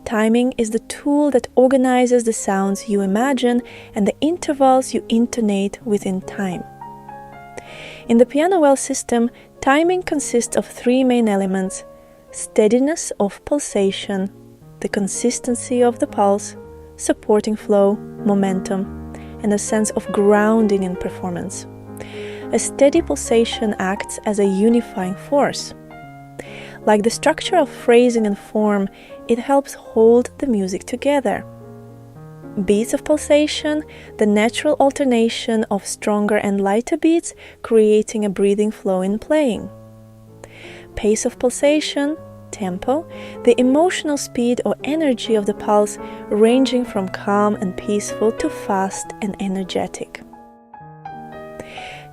timing is the tool that organizes the sounds you imagine and the intervals you intonate within time. In the PianoWell system, timing consists of three main elements: steadiness of pulsation, the consistency of the pulse, supporting flow, momentum, and a sense of grounding in performance. A steady pulsation acts as a unifying force. Like the structure of phrasing and form, it helps hold the music together. Beats of pulsation, the natural alternation of stronger and lighter beats, creating a breathing flow in playing. Pace of pulsation, tempo, the emotional speed or energy of the pulse, ranging from calm and peaceful to fast and energetic.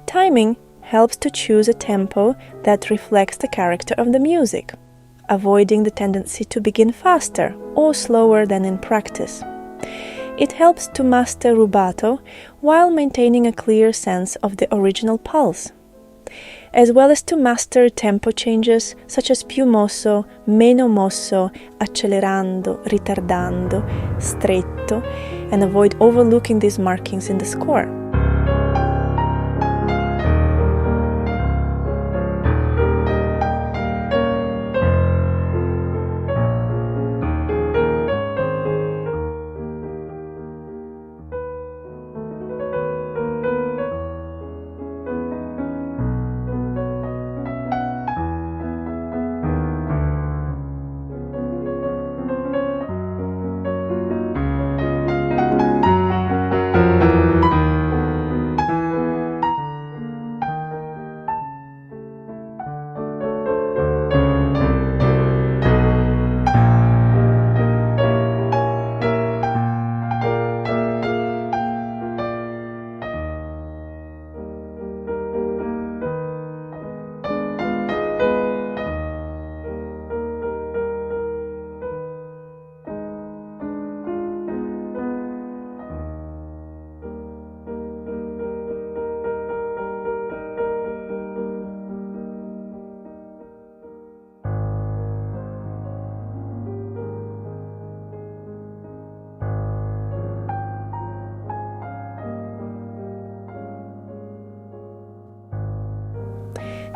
Timing helps to choose a tempo that reflects the character of the music, avoiding the tendency to begin faster or slower than in practice. It helps to master rubato while maintaining a clear sense of the original pulse, as well as to master tempo changes such as più mosso, meno mosso, accelerando, ritardando, stretto, and avoid overlooking these markings in the score.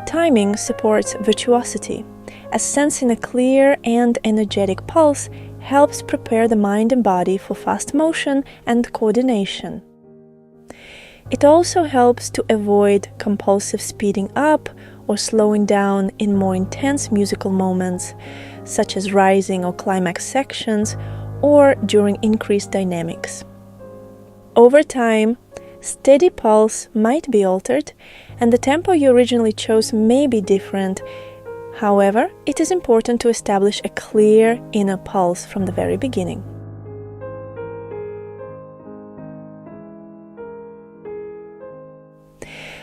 Timing supports virtuosity, as sensing a clear and energetic pulse helps prepare the mind and body for fast motion and coordination. It also helps to avoid compulsive speeding up or slowing down in more intense musical moments, such as rising or climax sections, or during increased dynamics. Over time, steady pulse might be altered, and the tempo you originally chose may be different. However, it is important to establish a clear inner pulse from the very beginning.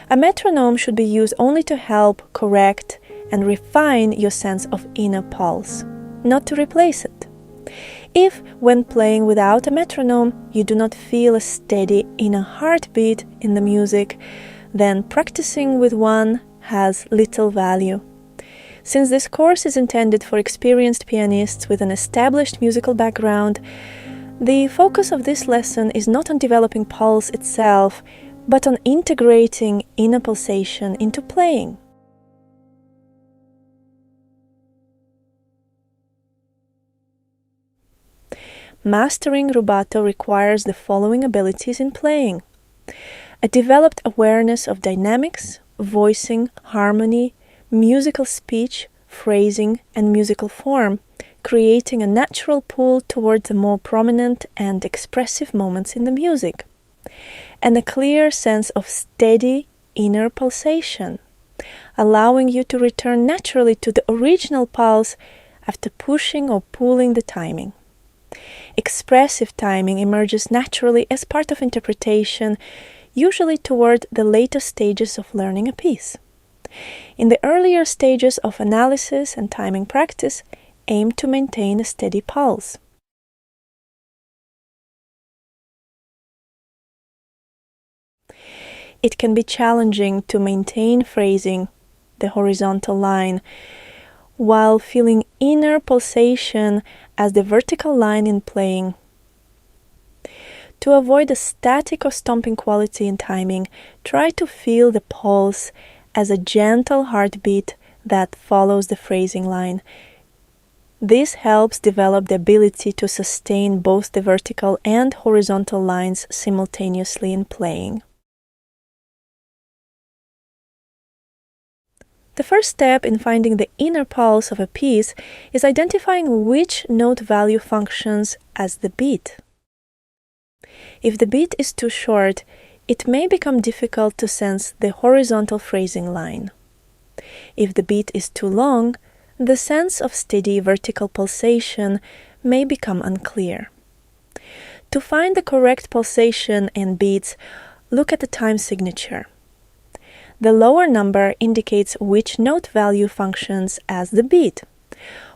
A metronome should be used only to help correct and refine your sense of inner pulse, not to replace it. If, when playing without a metronome, you do not feel a steady inner heartbeat in the music, then practicing with one has little value. Since this course is intended for experienced pianists with an established musical background, the focus of this lesson is not on developing pulse itself, but on integrating inner pulsation into playing. Mastering rubato requires the following abilities in playing: a developed awareness of dynamics, voicing, harmony, musical speech, phrasing, and musical form, creating a natural pull towards the more prominent and expressive moments in the music, and a clear sense of steady inner pulsation, allowing you to return naturally to the original pulse after pushing or pulling the timing. Expressive timing emerges naturally as part of interpretation, usually toward the later stages of learning a piece. In the earlier stages of analysis and timing practice, aim to maintain a steady pulse. It can be challenging to maintain phrasing, the horizontal line, while feeling inner pulsation as the vertical line in playing. To avoid a static or stomping quality in timing, try to feel the pulse as a gentle heartbeat that follows the phrasing line. This helps develop the ability to sustain both the vertical and horizontal lines simultaneously in playing. The first step in finding the inner pulse of a piece is identifying which note value functions as the beat. If the beat is too short, it may become difficult to sense the horizontal phrasing line. If the beat is too long, the sense of steady vertical pulsation may become unclear. To find the correct pulsation and beats, look at the time signature. The lower number indicates which note value functions as the beat,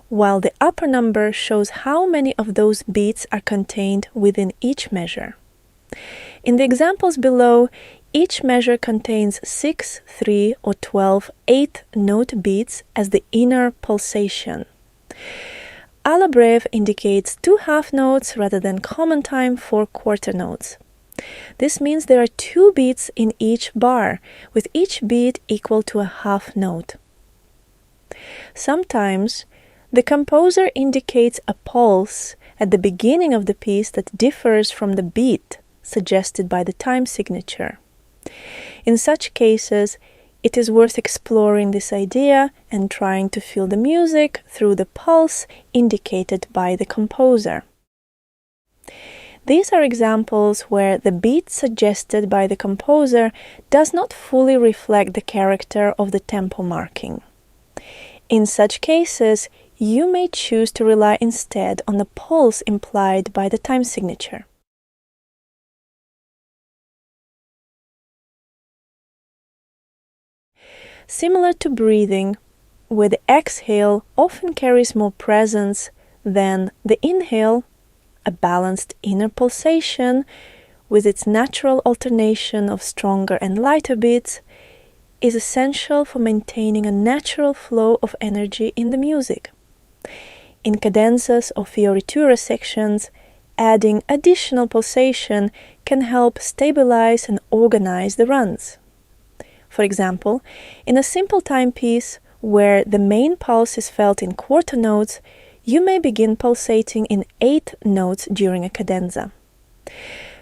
while the upper number shows how many of those beats are contained within each measure. In the examples below, each measure contains 6, 3, or 12 eighth-note beats as the inner pulsation. A la breve indicates 2 half notes rather than common time 4 quarter notes. This means there are 2 beats in each bar, with each beat equal to a half note. Sometimes, the composer indicates a pulse at the beginning of the piece that differs from the beat suggested by the time signature. In such cases, it is worth exploring this idea and trying to feel the music through the pulse indicated by the composer. These are examples where the beat suggested by the composer does not fully reflect the character of the tempo marking. In such cases, you may choose to rely instead on the pulse implied by the time signature. Similar to breathing, where the exhale often carries more presence than the inhale, a balanced inner pulsation, with its natural alternation of stronger and lighter beats, is essential for maintaining a natural flow of energy in the music. In cadenzas or fioritura sections, adding additional pulsation can help stabilize and organize the runs. For example, in a simple timepiece where the main pulse is felt in quarter notes, you may begin pulsating in eighth notes during a cadenza.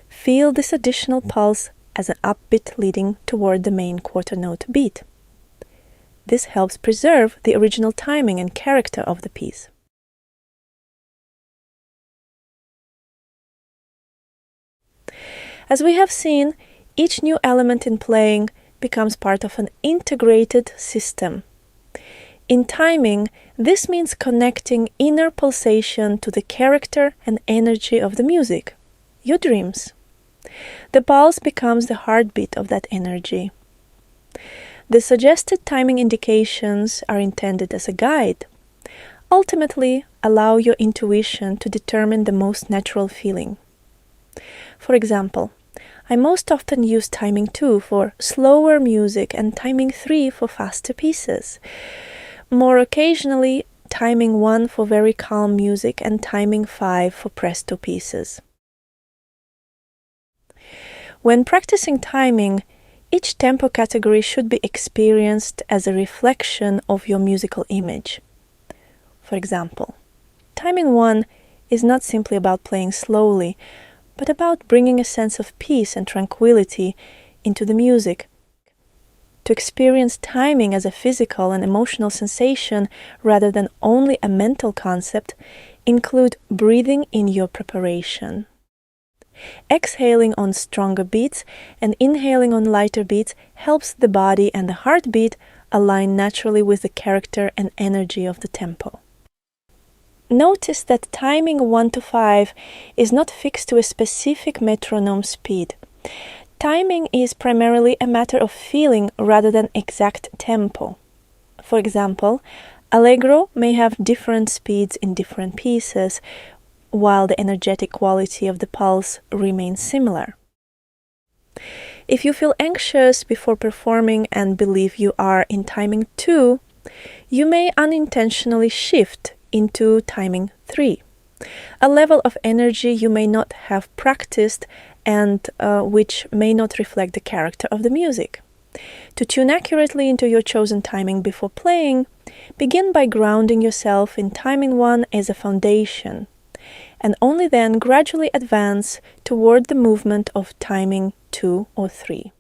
Feel this additional pulse as an upbeat leading toward the main quarter note beat. This helps preserve the original timing and character of the piece. As we have seen, each new element in playing becomes part of an integrated system. In timing, this means connecting inner pulsation to the character and energy of the music, your dreams. The pulse becomes the heartbeat of that energy. The suggested timing indications are intended as a guide. Ultimately, allow your intuition to determine the most natural feeling. For example, I most often use timing 2 for slower music and timing 3 for faster pieces. More occasionally, timing 1 for very calm music and timing 5 for presto pieces. When practicing timing, each tempo category should be experienced as a reflection of your musical image. For example, timing 1 is not simply about playing slowly, but about bringing a sense of peace and tranquility into the music. To experience timing as a physical and emotional sensation rather than only a mental concept, include breathing in your preparation. Exhaling on stronger beats and inhaling on lighter beats helps the body and the heartbeat align naturally with the character and energy of the tempo. Notice that timing 1 to 5 is not fixed to a specific metronome speed. Timing is primarily a matter of feeling rather than exact tempo. For example, allegro may have different speeds in different pieces, while the energetic quality of the pulse remains similar. If you feel anxious before performing and believe you are in timing 2, You may unintentionally shift into timing 3, a level of energy you may not have practiced and which may not reflect the character of the music. To tune accurately into your chosen timing before playing, begin by grounding yourself in timing 1 as a foundation, and only then gradually advance toward the movement of timing 2 or 3.